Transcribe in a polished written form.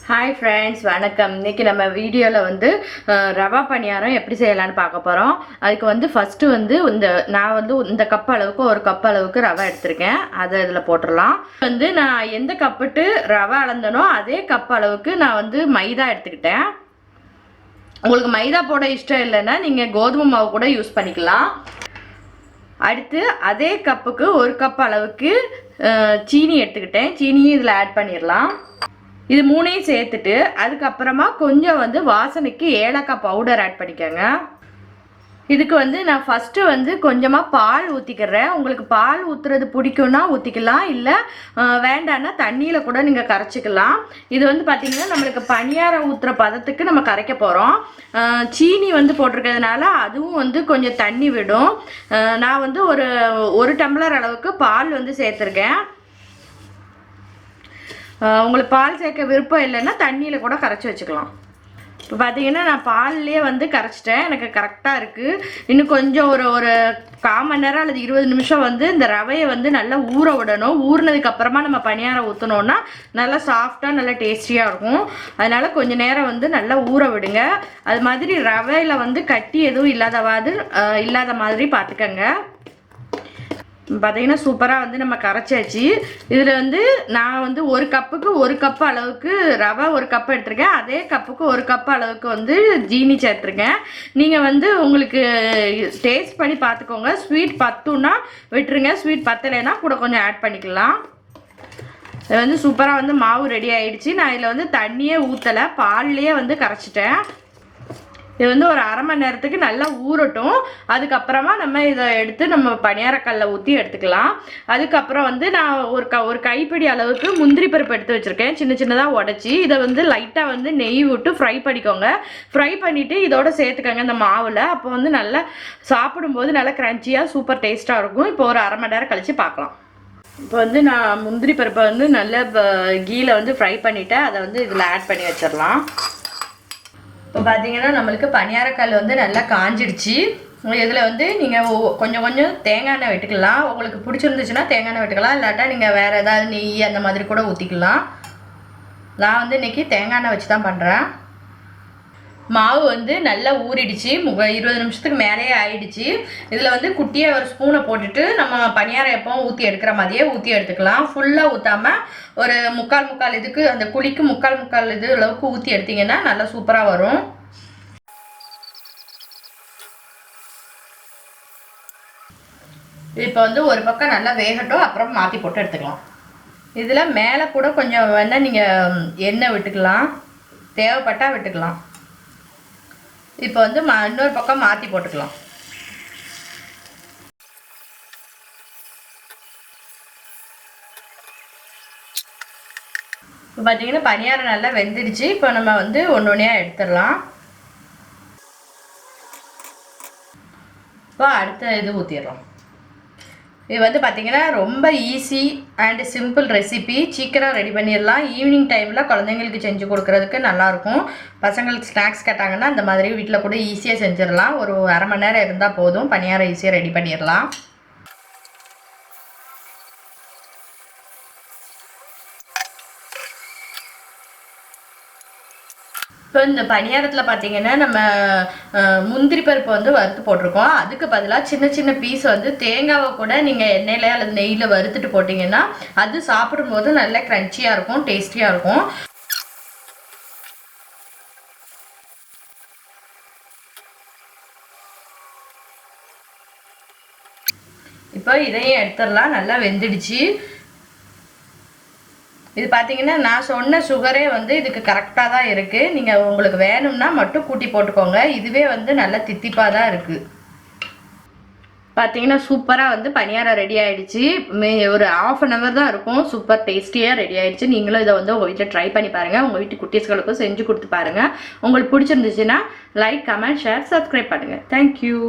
Hi friends, வணக்கம். இன்றைக்கி நம்ம வீடியோவில் வந்து ரவா பணியாரம் எப்படி செய்யலான்னு பார்க்க போகிறோம். அதுக்கு வந்து ஃபஸ்ட்டு வந்து நான் இந்த கப் அளவுக்கு ஒரு கப் அளவுக்கு ரவை எடுத்திருக்கேன். அதை இதில் போட்டுடலாம். வந்து நான் எந்த கப்புட்டு ரவை அளந்தனோ அதே கப் அளவுக்கு நான் வந்து மைதா எடுத்துக்கிட்டேன். உங்களுக்கு மைதா போட இஷ்டம் இல்லைன்னா நீங்கள் கோதுமை மாவு கூட யூஸ் பண்ணிக்கலாம். அடுத்து அதே கப்புக்கு ஒரு கப் அளவுக்கு சீனி எடுத்துக்கிட்டேன். சீனியும் இதில் ஆட் பண்ணிடலாம். இது மூணையும் சேர்த்துட்டு அதுக்கப்புறமா கொஞ்சம் வந்து வாசனைக்கு ஏலக்காய் பவுடர் ஆட் பண்ணிக்கோங்க. இதுக்கு வந்து நான் ஃபஸ்ட்டு வந்து கொஞ்சமாக பால் ஊற்றிக்கிறேன். உங்களுக்கு பால் ஊற்றுறது பிடிக்கும்னா ஊற்றிக்கலாம், இல்லை வேண்டான்னா தண்ணியில் கூட நீங்கள் கரைச்சிக்கலாம். இது வந்து பார்த்திங்கன்னா நம்மளுக்கு பனியாரம் ஊற்றுற பதத்துக்கு நம்ம கரைக்க போகிறோம். சீனி வந்து போட்டிருக்கிறதுனால அதுவும் வந்து கொஞ்சம் தண்ணி விடும். நான் வந்து ஒரு டம்ளர் அளவுக்கு பால் வந்து சேர்த்துருக்கேன். உங்களுக்கு பால் சேர்க்க விருப்பம் இல்லைன்னா தண்ணியில் கூட கரைச்சி வச்சுக்கலாம். இப்போ பார்த்தீங்கன்னா நான் பால்லேயே வந்து கரைச்சிட்டேன். எனக்கு கரெக்டாக இருக்குது. இன்னும் கொஞ்சம் ஒரு 1/4 மணி நேரம் அல்லது 20 நிமிஷம் வந்து இந்த ரவையை வந்து நல்லா ஊற விடணும். ஊறினதுக்கப்புறமா நம்ம பணியாரம் ஊற்றினோன்னா நல்லா சாஃப்டாக நல்லா டேஸ்டியாக இருக்கும். அதனால் கொஞ்சம் நேரம் வந்து நல்லா ஊற விடுங்க. அது மாதிரி ரவையில் வந்து கட்டி எதுவும் இல்லாத மாதிரி பார்த்துக்கங்க. பார்த்தீங்கன்னா சூப்பராக வந்து நம்ம கரைச்சாச்சு. இதில் வந்து நான் வந்து ஒரு கப்புக்கு ஒரு கப் அளவுக்கு ரவை ஒரு கப் எடுத்துருக்கேன். அதே கப்புக்கு ஒரு கப் அளவுக்கு வந்து ஜீனி சேர்த்துருக்கேன். நீங்கள் வந்து உங்களுக்கு டேஸ்ட் பண்ணி பார்த்துக்கோங்க. ஸ்வீட் பத்துன்னா விட்டுருங்க, ஸ்வீட் பத்தலைன்னா கூட கொஞ்சம் ஆட் பண்ணிக்கலாம். இது வந்து சூப்பராக வந்து மாவு ரெடி ஆகிடுச்சு. நான் இதில் வந்து தண்ணியே ஊற்றலை, பால்லையே வந்து கரைச்சிட்டேன். இது வந்து ஒரு 1/2 மணி நேரத்துக்கு நல்லா ஊறட்டும். அதுக்கப்புறமா நம்ம இதை எடுத்து நம்ம பணியாரக்கல்லில் ஊற்றி எடுத்துக்கலாம். அதுக்கப்புறம் வந்து நான் ஒரு கைப்பிடி அளவுக்கு முந்திரி பருப்பு எடுத்து வச்சுருக்கேன், சின்ன சின்னதாக உடச்சி. இதை வந்து லைட்டாக வந்து நெய் விட்டு ஃப்ரை பண்ணிக்கோங்க. ஃப்ரை பண்ணிவிட்டு இதோட சேர்த்துக்கோங்க இந்த மாவில். அப்போ வந்து நல்லா சாப்பிடும்போது நல்லா க்ரன்ச்சியாக சூப்பர் டேஸ்ட்டாக இருக்கும். இப்போ ஒரு 1/2 மணி நேரம் கழித்து பார்க்கலாம். இப்போ வந்து நான் முந்திரி பருப்பை வந்து நல்லா கீயில் வந்து ஃப்ரை பண்ணிவிட்டேன். அதை வந்து இதில் ஆட் பண்ணி வச்சிடலாம். இப்போ பார்த்தீங்கன்னா நம்மளுக்கு பணியாரக்கல் வந்து நல்லா காஞ்சிடுச்சு. இதில் வந்து நீங்கள் கொஞ்சம் கொஞ்சம் தேங்காய் எண்ணெய் விட்டுக்கலாம். உங்களுக்கு பிடிச்சிருந்துச்சுன்னா தேங்காய் எண்ணெய் விட்டுக்கலாம், இல்லாட்டா நீங்கள் வேறு ஏதாவது நெய் அந்த மாதிரி கூட ஊற்றிக்கலாம். நான் வந்து இன்றைக்கி தேங்காய் எண்ணெய் வச்சு தான் பண்ணுறேன். மாவு வந்து நல்லா ஊறிடுச்சு. 20 நிமிஷத்துக்கு மேலேயே ஆயிடுச்சு. இதில் வந்து குட்டியாக ஒரு ஸ்பூனை போட்டுட்டு நம்ம பணியாரம் எப்பவும் ஊற்றி எடுக்கிற மாதிரியே ஊற்றி எடுத்துக்கலாம். ஃபுல்லாக ஊற்றாமல் ஒரு முக்கால் இதுக்கு அந்த குழிக்கு முக்கால் இது அளவுக்கு ஊற்றி எடுத்திங்கன்னா நல்லா சூப்பராக வரும். இப்போ வந்து ஒரு பக்கம் நல்லா வேகட்டும், அப்புறம் மாற்றி போட்டு எடுத்துக்கலாம். இதில் மேலே கூட கொஞ்சம் வேணால் நீங்கள் எண்ணெய் விட்டுக்கலாம், தேவைப்பட்டால் விட்டுக்கலாம். இப்போ வந்து இன்னொரு பக்கம் மாற்றி போட்டுக்கலாம். இப்போ பார்த்தீங்கன்னா பணியாரம் நல்லா வெந்துடுச்சு. இப்போ நம்ம வந்து ஒவ்வொன்றையாக எடுத்துடலாம். இப்போ அடுத்த இது ஊற்றிடலாம். இது வந்து பார்த்திங்கன்னா ரொம்ப ஈஸி அண்ட் சிம்பிள் ரெசிபி. சீக்கிரம் ரெடி பண்ணிடலாம். ஈவினிங் டைமில் குழந்தைங்களுக்கு செஞ்சு கொடுக்குறதுக்கு நல்லாயிருக்கும். பசங்களுக்கு ஸ்நாக்ஸ் கேட்டாங்கன்னா இந்த மாதிரி வீட்டில் கூட ஈஸியாக செஞ்சிடலாம். ஒரு 1/2 மணி நேரம் இருந்தால் போதும், பணியாரம் ஈஸியாக ரெடி பண்ணிடலாம். இப்போ இந்த பணியாரத்தில் பார்த்தீங்கன்னா நம்ம முந்திரி பருப்பு வந்து வறுத்து போட்டிருக்கோம். அதுக்கு பதிலாக சின்ன சின்ன பீஸ் வந்து தேங்காவை கூட நீங்கள் எண்ணெயில் அல்லது நெய்யில் வறுத்துட்டு போட்டிங்கன்னா அது சாப்பிடும்போது நல்லா க்ரன்ச்சியாக இருக்கும், டேஸ்டியாக இருக்கும். இப்போ இதையும் எடுத்துடலாம். நல்லா வெந்துடுச்சு. இது பார்த்தீங்கன்னா நான் சொன்ன சுகரே வந்து இதுக்கு கரெக்டாக தான் இருக்குது. நீங்கள் உங்களுக்கு வேணும்னா மட்டும் கூட்டி போட்டுக்கோங்க. இதுவே வந்து நல்லா தித்திப்பாக தான் இருக்குது. பார்த்தீங்கன்னா சூப்பராக வந்து பணியாரம் ரெடி ஆகிடுச்சு. ஒரு 1/2 hour தான் இருக்கும். சூப்பர் டேஸ்டியாக ரெடி ஆகிடுச்சு. நீங்களும் இதை வந்து உங்கள் வீட்டில் ட்ரை பண்ணி பாருங்கள். உங்கள் வீட்டு குட்டீஸ்களுக்கும் செஞ்சு கொடுத்து பாருங்கள். உங்களுக்கு பிடிச்சிருந்துச்சுன்னா லைக், கமெண்ட், ஷேர், சப்ஸ்கிரைப் பண்ணுங்கள். தேங்க்யூ.